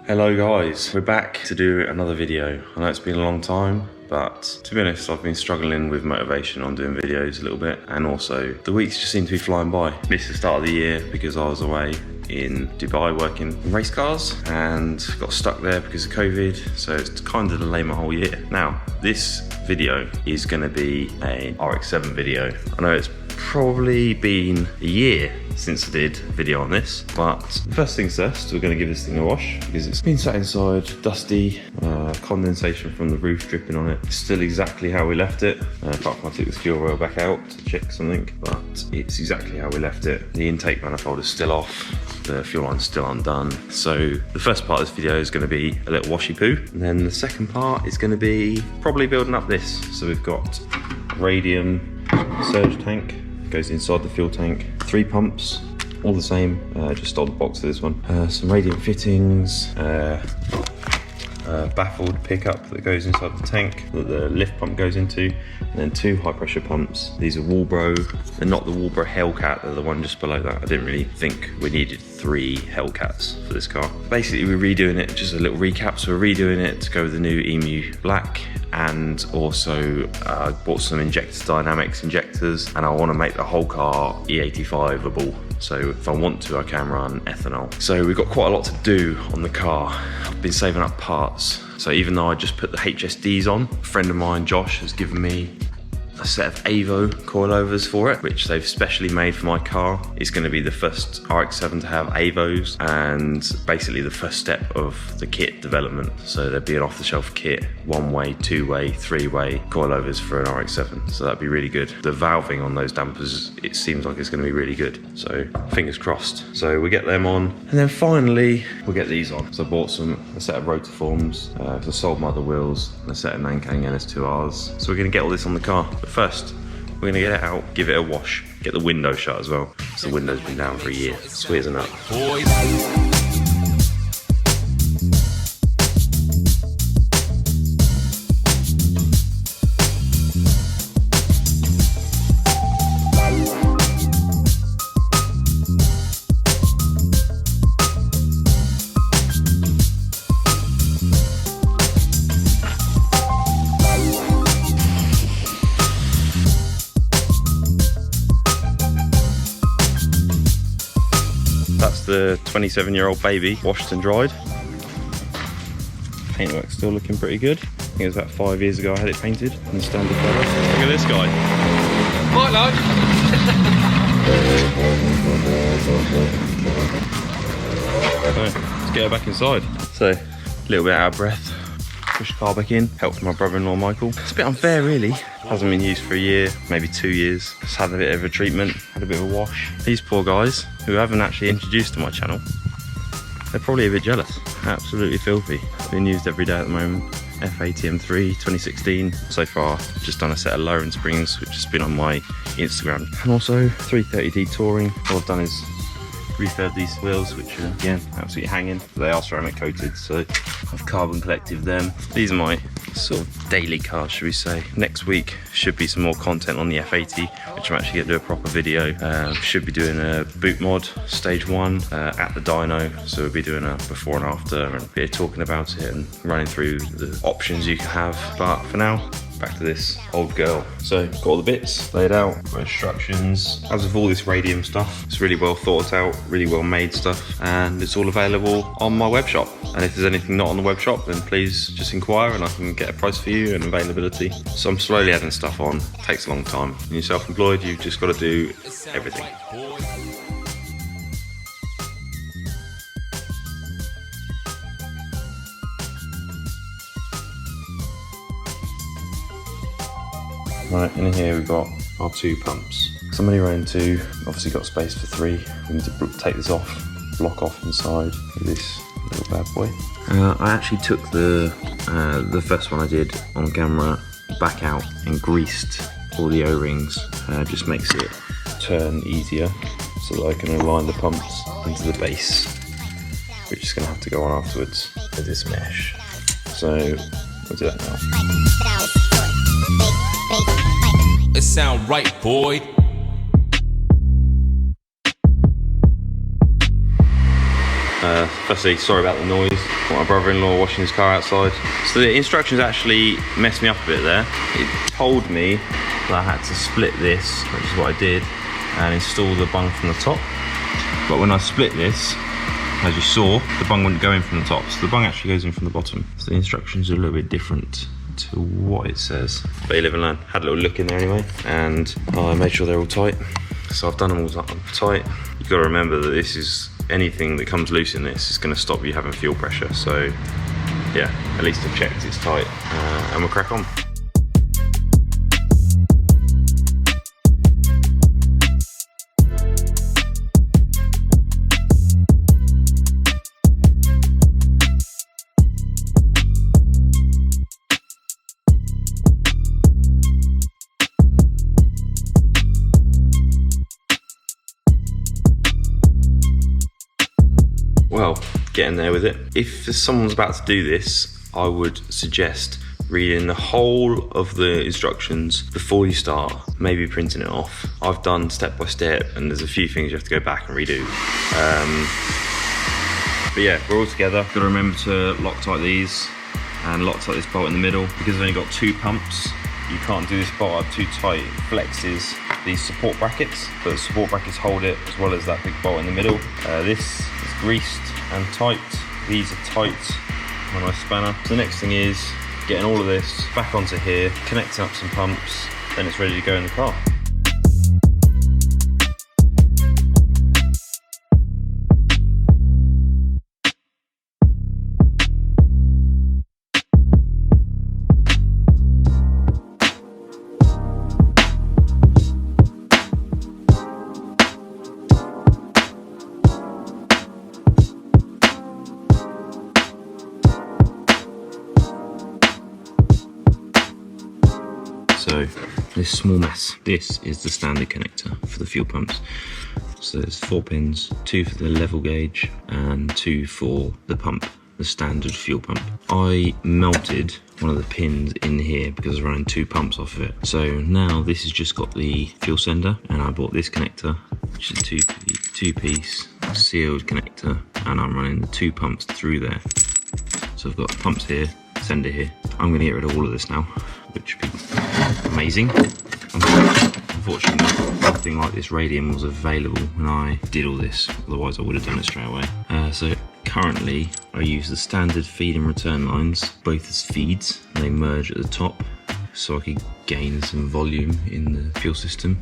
Hello guys, we're back to do another video. I know it's been a long time, but to be honest, I've been struggling with motivation on doing videos a little bit, and also the weeks just seem to be flying by. Missed the start of the year because I was away in Dubai working in race cars and got stuck there because of COVID, so it's kind of delayed my whole year. Now, this video is going to be a RX7 video. I know it's probably been a year since I did a video on this, but first things first, we're going to give this thing a wash because it's been sat inside, dusty, condensation from the roof dripping on it. It's still exactly how we left it, apart from I took the fuel rail back out to check something, but it's exactly how we left it. The intake manifold is still off, the fuel line's still undone. So the first part of this video is going to be a little washy poo, and then the second part is going to be probably building up this. So we've got Radium surge tank, goes inside the fuel tank, 3 pumps, all the same, just old box for this one. Some Radium fittings, baffled pickup that goes inside the tank that the lift pump goes into, and then 2 high pressure pumps. These are Walbro. They're not the Walbro Hellcat, they're the one just below that. I didn't really think we needed 3 Hellcats for this car. Basically, we're redoing it, just a little recap. So we're redoing it to go with the new Emu Black, and also bought some Injector Dynamics injectors, and I want to make the whole car E85able. So if I want to, I can run ethanol. So we've got quite a lot to do on the car. I've been saving up parts. So even though I just put the HSDs on, a friend of mine, Josh, has given me a set of Avo coilovers for it, which they've specially made for my car. It's going to be the first RX7 to have Avos, and basically the first step of the kit development. So there'd be an off-the-shelf kit, 1-way, 2-way, 3-way coilovers for an RX7. So that'd be really good. The valving on those dampers, it seems like it's going to be really good. So fingers crossed. So we get them on, and then finally we'll get these on. So I bought a set of rotiforms, I sold my other wheels, and a set of Nankang NS2Rs. So we're going to get all this on the car. But first, we're going to get it out, give it a wash, get the window shut as well, because the window's been down for a year. Sweet as a nut. That's the 27-year-old baby, washed and dried. Paintwork's still looking pretty good. I think it was about 5 years ago I had it painted in the standard colour. Look at this guy. Quite large. Let's get her back inside. So, a little bit out of breath. Push the car back in, helped my brother-in-law Michael. It's a bit unfair really. Hasn't been used for a year, maybe 2 years. Just had a bit of a treatment, had a bit of a wash. These poor guys, who I haven't actually introduced to my channel, they're probably a bit jealous. Absolutely filthy. Being used every day at the moment. F80M3 2016. So far, just done a set of lowering springs, which has been on my Instagram. And also 330D touring. All I've done is refurb these wheels, which are again absolutely hanging. They are ceramic coated, so I've carbon collected them. These are my sort of daily cars, should we say. Next week should be some more content on the F80, which I'm actually going to do a proper video. Should be doing a boot mod stage 1 at the dyno, so we'll be doing a before and after and a bit of talking about it and running through the options you can have. But for now, back to this old girl. So got all the bits laid out, got instructions. As with all this Radium stuff, it's really well thought out, really well made stuff, and it's all available on my web shop. And if there's anything not on the web shop, then please just inquire and I can get a price for you and availability. So I'm slowly adding stuff on. It takes a long time. When you're self-employed, you've just got to do everything. Right, in here we've got our 2 pumps. Somebody ran 2, obviously got space for 3. We need to take this off, block off inside with this little bad boy. I actually took the first one I did on camera back out and greased all the O-rings. Just makes it turn easier so that I can align the pumps into the base, which is going to have to go on afterwards with this mesh. So we'll do that now. It sound right, boy. Firstly, sorry about the noise. Got my brother-in-law washing his car outside. So the instructions actually messed me up a bit there. It told me that I had to split this, which is what I did, and install the bung from the top. But when I split this, as you saw, the bung wouldn't go in from the top, so the bung actually goes in from the bottom. So the instructions are a little bit different to what it says. But you live and learn. Had a little look in there anyway, and I made sure they're all tight. So I've done them all tight. You've got to remember that this is, anything that comes loose in this is going to stop you having fuel pressure. So yeah, at least I've checked it's tight, and we'll crack on. Well, getting there with it. If someone's about to do this, I would suggest reading the whole of the instructions before you start, maybe printing it off. I've done step by step, and there's a few things you have to go back and redo. But yeah, we're all together. Got to remember to lock tight these and lock tight this bolt in the middle. Because I've only got 2 pumps, you can't do this bolt up too tight. It flexes these support brackets, but the support brackets hold it as well as that big bolt in the middle. This is greased and tight. These are tight on my spanner. So the next thing is getting all of this back onto here, connecting up some pumps, then it's ready to go in the car. So this small mess, this is the standard connector for the fuel pumps. So there's 4 pins, 2 for the level gauge and 2 for the pump, the standard fuel pump. I melted one of the pins in here because I was running 2 pumps off of it. So now this has just got the fuel sender, and I bought this connector, which is a 2-piece sealed connector, and I'm running the 2 pumps through there. So I've got pumps here, sender here. I'm gonna get rid of all of this now, which would be amazing. Unfortunately, nothing like this radium was available when I did all this, otherwise I would have done it straight away. So currently I use the standard feed and return lines, both as feeds. They merge at the top so I could gain some volume in the fuel system,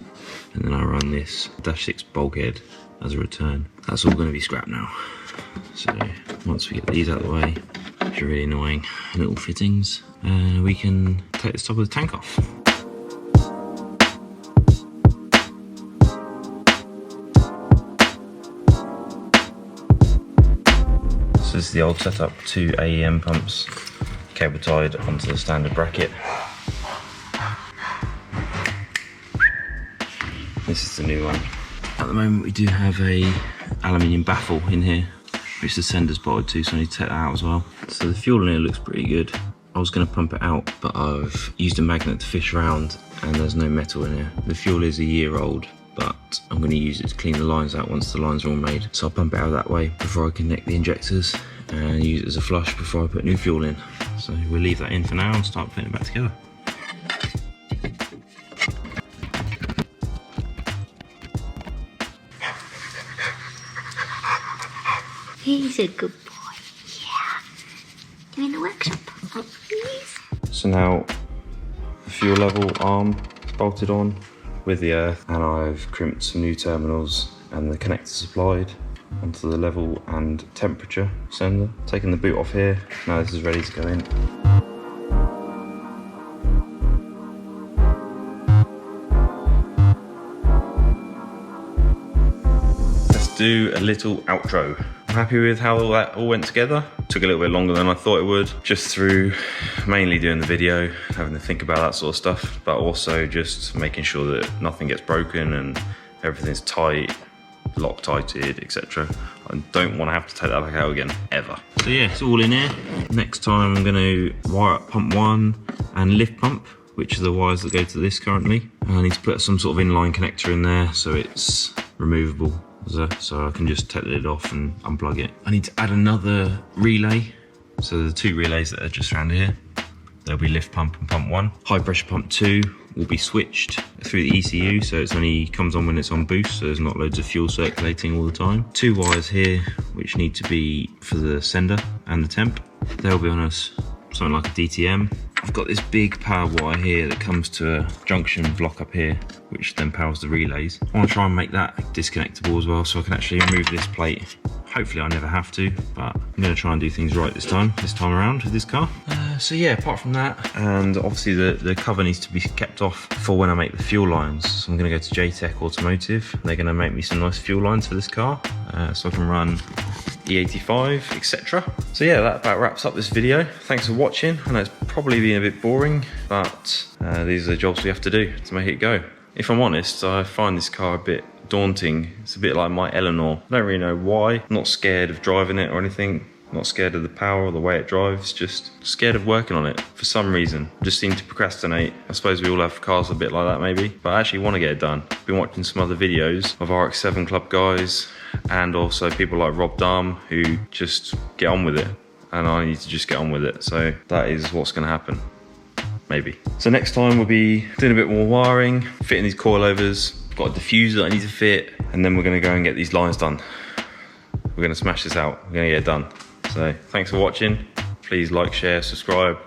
and then I run this -6 bulkhead as a return. That's all going to be scrapped now. So once we get these out of the way, which are really annoying little fittings, we can take the top of the tank off. So this is the old setup, 2 AEM pumps, cable tied onto the standard bracket. This is the new one. At the moment we do have a aluminium baffle in here, which the sender's bolted to, so I need to take that out as well. So the fuel in here looks pretty good. I was going to pump it out, but I've used a magnet to fish around and there's no metal in here. The fuel is a year old, but I'm going to use it to clean the lines out once the lines are all made. So I'll pump it out that way before I connect the injectors and use it as a flush before I put new fuel in. So we'll leave that in for now and start putting it back together. He's a good boy, yeah. You in the workshop? Oh, please. So now the fuel level arm is bolted on with the earth, and I've crimped some new terminals and the connector supplied onto the level and temperature sender. Taking the boot off here, now this is ready to go in. Let's do a little outro. I'm happy with how all that all went together. Took a little bit longer than I thought it would, just through mainly doing the video, having to think about that sort of stuff, but also just making sure that nothing gets broken and everything's tight, Loctited, etc. I don't want to have to take that back out again, ever. So yeah, it's all in here. Next time I'm going to wire up pump 1 and lift pump, which are the wires that go to this currently. I need to put some sort of inline connector in there so it's removable so I can just take the lid off and unplug it. I need to add another relay. So the 2 relays that are just around here. There'll be lift pump and pump 1. High pressure pump 2 will be switched through the ECU, so it's only comes on when it's on boost, so there's not loads of fuel circulating all the time. 2 wires here, which need to be for the sender and the temp. They'll be on something like a DTM. I've got this big power wire here that comes to a junction block up here, which then powers the relays. I want to try and make that disconnectable as well, so I can actually remove this plate. Hopefully I never have to, but I'm going to try and do things right this time around with this car. So yeah, apart from that, and obviously the cover needs to be kept off for when I make the fuel lines. So I'm going to go to JTech Automotive. They're going to make me some nice fuel lines for this car, so I can run E85, etc. So yeah, that about wraps up this video. Thanks for watching. I know it's probably been a bit boring, but these are the jobs we have to do to make it go. If I'm honest, I find this car a bit daunting. It's a bit like my Eleanor. I don't really know why. I'm not scared of driving it or anything. Not scared of the power or the way it drives, just scared of working on it for some reason. Just seem to procrastinate. I suppose we all have cars a bit like that maybe, but I actually want to get it done. Been watching some other videos of RX7 Club guys and also people like Rob Dahm who just get on with it, and I need to just get on with it. So that is what's going to happen. Maybe. So next time we'll be doing a bit more wiring, fitting these coilovers. Got a diffuser that I need to fit, and then we're going to go and get these lines done. We're going to smash this out. We're going to get it done. So thanks for watching. Please like, share, subscribe,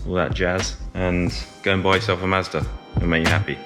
all that jazz, and go and buy yourself a Mazda. It'll make you happy.